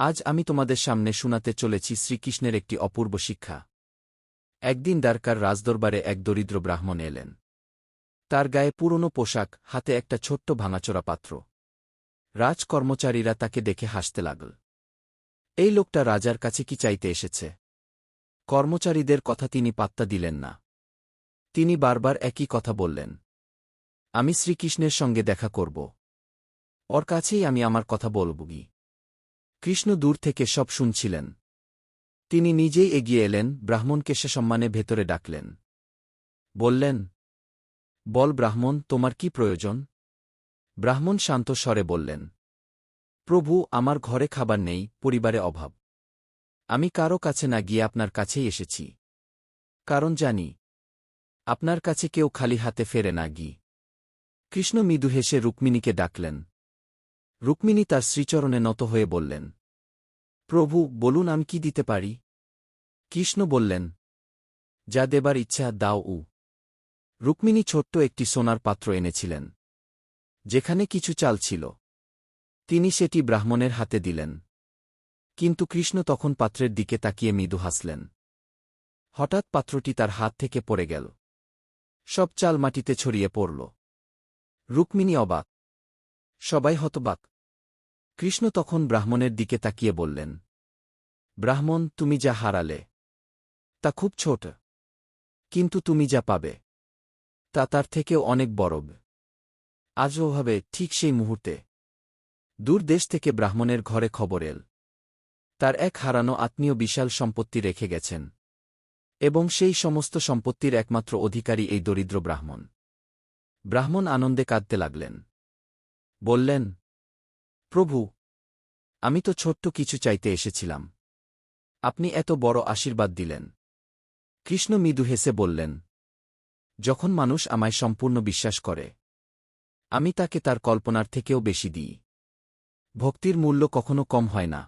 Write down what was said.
আজ আমি তোমাদের সামনে শোনাতে চলেছি শ্রীকৃষ্ণের একটি অপূর্ব শিক্ষা। একদিন দ্বারকার রাজদরবারে এক দরিদ্র ব্রাহ্মণ এলেন। তার গায়ে পুরনো পোশাক, হাতে একটা ছোট্ট ভাঙাচোরা পাত্র। রাজকর্মচারীরা তাকে দেখে হাসতে লাগল। এই লোকটা রাজার কাছে কি চাইতে এসেছে? কর্মচারীদের কথা তিনি পাত্তা দিলেন না। তিনি বারবার একই কথা বললেন, আমি শ্রীকৃষ্ণের সঙ্গে দেখা করব। ওর কাছেই আমি আমার কথা বলবি। কৃষ্ণ দূর থেকে সব শুনছিলেন। তিনি নিজেই এগিয়ে এলেন, ব্রাহ্মণকে সসম্মানে ভেতরে ডাকলেন। বললেন, বল ব্রাহ্মণ, তোমার কি প্রয়োজন? ব্রাহ্মণ শান্ত স্বরে বললেন, প্রভু, আমার ঘরে খাবার নেই, পরিবারে অভাব। আমি কারো কাছে না গিয়ে আপনার কাছেই এসেছি। কারণ জানি, আপনার কাছে কেউ খালি হাতে ফেরে না গি। কৃষ্ণ মৃদু হেসে রুক্মিণীকে ডাকলেন। রুক্মিণী তার শ্রীচরণে নত হয়ে বললেন, প্রভু, বলুন আমি কি দিতে পারি? কৃষ্ণ বললেন, যা দেবার ইচ্ছা দাও। রুক্মিণী ছোট্ট একটি সোনার পাত্র এনেছিলেন, যেখানে কিছু চাল ছিল। তিনি সেটি ব্রাহ্মণের হাতে দিলেন। কিন্তু কৃষ্ণ তখন পাত্রের দিকে তাকিয়ে মৃদু হাসলেন। হঠাৎ পাত্রটি তার হাত থেকে পড়ে গেল। সব চাল মাটিতে ছড়িয়ে পড়ল। রুক্মিণী অবাক। সবাই হতবাক। কৃষ্ণ তখন ব্রাহ্মণের দিকে তাকিয়ে বললেন, ব্রাহ্মণ, তুমি যা হারালে তা খুব ছোট, কিন্তু তুমি যা পাবে তা তার থেকেও অনেক বড়। আজও হবে ঠিক সেই মুহূর্তে দূর দেশ থেকে ব্রাহ্মণের ঘরে খবর এল, তার এক হারানো আত্মীয় বিশাল সম্পত্তি রেখে গেছেন, এবং সেই সমস্ত সম্পত্তির একমাত্র অধিকারী এই দরিদ্র ব্রাহ্মণ। ব্রাহ্মণ আনন্দে কাঁদতে লাগলেন। বললেন, প্রভু, আমি তো ছোট্ট কিছু চাইতে এসেছিলাম, আপনি এত বড় আশীর্বাদ দিলেন। কৃষ্ণ মৃদু হেসে বললেন, যখন মানুষ আমায় সম্পূর্ণ বিশ্বাস করে, আমি তাকে তার কল্পনার থেকেও বেশি দিই। ভক্তির মূল্য কখনো কম হয় না।